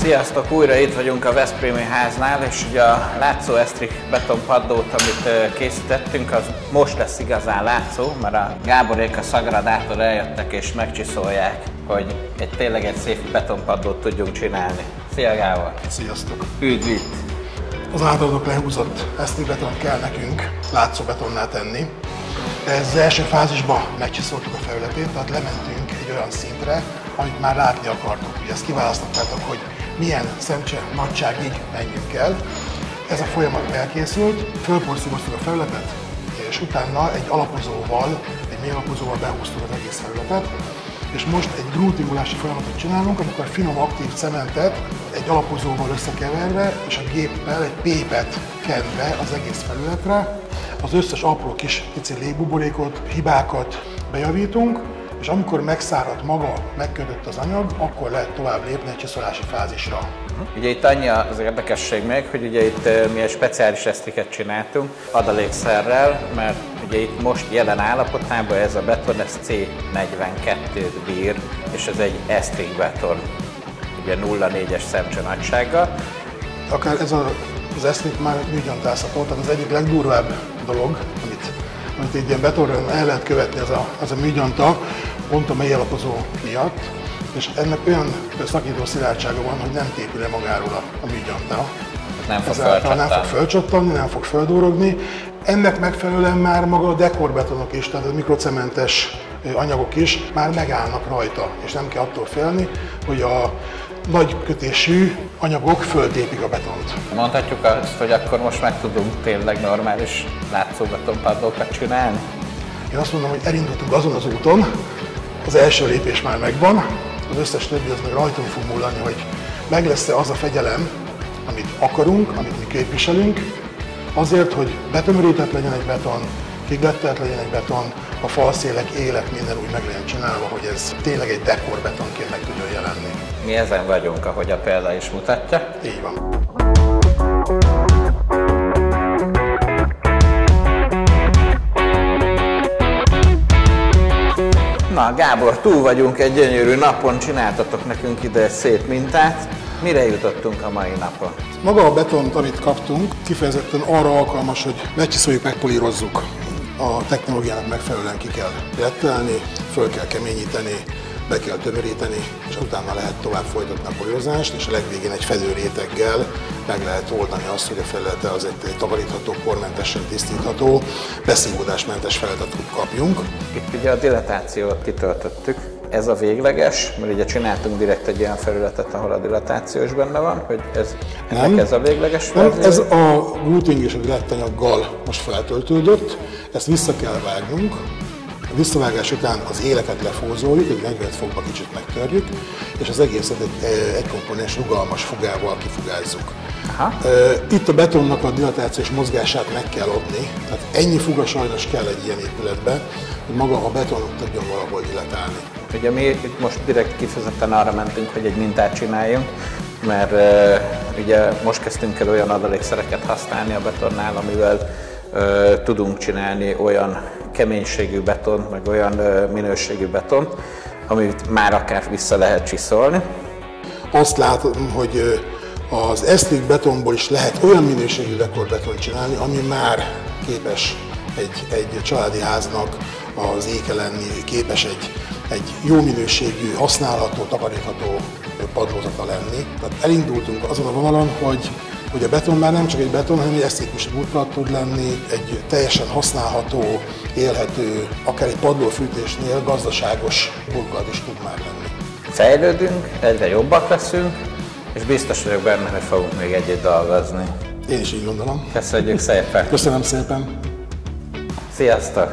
Sziasztok! Újra itt vagyunk a Veszprémi háznál, és ugye a látszó esztrik betonpaddót, amit készítettünk, az most lesz igazán látszó, mert a Gáborék a Szagradától eljöttek és megcsiszolják, hogy tényleg egy szép betonpaddót tudjunk csinálni. Szia Gábor! Sziasztok! Üdv itt! Az általunk lehúzott esztrik betont kell nekünk látszó betonnál tenni. Ez az első fázisban megcsiszoltuk a felületét, tehát lementünk egy olyan szintre, amit már látni akartuk. Ugye ezt kiválasztottátok, hogy milyen szemcse nagyságig menjünk el. Ez a folyamat elkészült, fölporszívoztuk a felületet, és utána egy alapozóval, egy mélyalapozóval behúztuk az egész felületet. És most egy grútingolási folyamatot csinálunk, amikor finom aktív cementet egy alapozóval összekeverve, és a géppel egy pépet kenve az egész felületre, az összes apró kis pici légbuborékot, hibákat bejavítunk, és amikor megszáradt maga, megkötött az anyag, akkor lehet tovább lépni egy csiszolási fázisra. Ugye itt annyi az érdekesség még, hogy ugye itt mi egy speciális esztriket csináltunk adalékszerrel, mert ugye itt most jelen állapotában ez a beton, ez C42-t bír, és ez egy esztrik beton, ugye 0,4-es szemcse nagysággal. Akár ez az esztrik már műgyantázható, tehát az egyik legdurvább dolog, amit egy ilyen betonra el lehet követni, az a műgyanta, pont a mélyalapozó miatt, és ennek olyan szakító szilárdsága van, hogy nem tépül le magáról a műgyanta. Nem fog fölcsattanni, nem fog földúrogni. Ennek megfelelően már maga a dekorbetonok is, tehát a mikrocementes anyagok is már megállnak rajta, és nem kell attól félni, hogy a nagy kötésű anyagok föltépik a betont. Mondhatjuk azt, hogy akkor most meg tudunk tényleg normális látszó betonpaddókat csinálni? Én azt mondom, hogy elindultunk azon az úton, az első lépés már megvan, az összes többi az meg rajtunk fog múlani, hogy meg lesz-e az a fegyelem, amit akarunk, amit mi képviselünk, azért, hogy betömörített legyen egy beton, kiglettelt legyen egy beton, a falszélek, élek, minden úgy meg legyen csinálva, hogy ez tényleg egy dekorbetonként meg tudjon jelenni. Mi ezen vagyunk, ahogy a példa is mutatja. Így van. Na Gábor, túl vagyunk egy gyönyörű napon, csináltatok nekünk ide egy szép mintát. Mire jutottunk a mai napon? Maga a betont, amit kaptunk, kifejezetten arra alkalmas, hogy megcsiszoljuk, megpolírozzuk. A technológiának megfelelően ki kell lettelni, föl kell keményíteni, be kell tömöríteni, és utána lehet tovább folytatni a polírozást, és a legvégén egy fedőréteggel meg lehet oldani azt, hogy a felülete az egy takarítható, pormentesen tisztítható, beszívódásmentes felületet kapjunk. Itt ugye a dilatációt kitöltöttük. Ez a végleges, mert ugye csináltunk direkt egy olyan felületet, ahol a dilatáció is benne van, hogy ez a végleges verzió? Nem, ez a grúting és a glettanyaggal most feltöltődött, ezt vissza kell vágnunk. A visszavágás után az éleket lefózoljuk, egy 45 fokba kicsit megtörjük, és az egészet egy komponens rugalmas fugával kifugázzuk. Aha. Itt a betonnak a dilatációs mozgását meg kell adni, tehát ennyi fuga sajnos kell egy ilyen épületbe, hogy maga a beton tudjon valahol dilatálni. Ugye mi itt most direkt kifejezetten arra mentünk, hogy egy mintát csináljunk, mert ugye most kezdtünk el olyan adalékszereket használni a betonnál, amivel tudunk csinálni olyan keménységű beton, meg olyan minőségű betont, amit már akár vissza lehet csiszolni. Azt látom, hogy az esztrik betonból is lehet olyan minőségű dekorbetont csinálni, ami már képes egy családi háznak az éke lenni, képes egy jó minőségű, használható, takarítható padlózata lenni. Tehát elindultunk azon a vonalon, hogy a beton már nem csak egy beton, hanem egy esztétikus burkolat tud lenni, egy teljesen használható, élhető, akár egy padlófűtésnél gazdaságos burkolat is tud már lenni. Fejlődünk, egyre jobbak leszünk, és biztos vagyok benne, hogy fogunk még együtt dolgozni. Én is így gondolom. Köszönjük szépen! Köszönöm szépen! Sziasztok!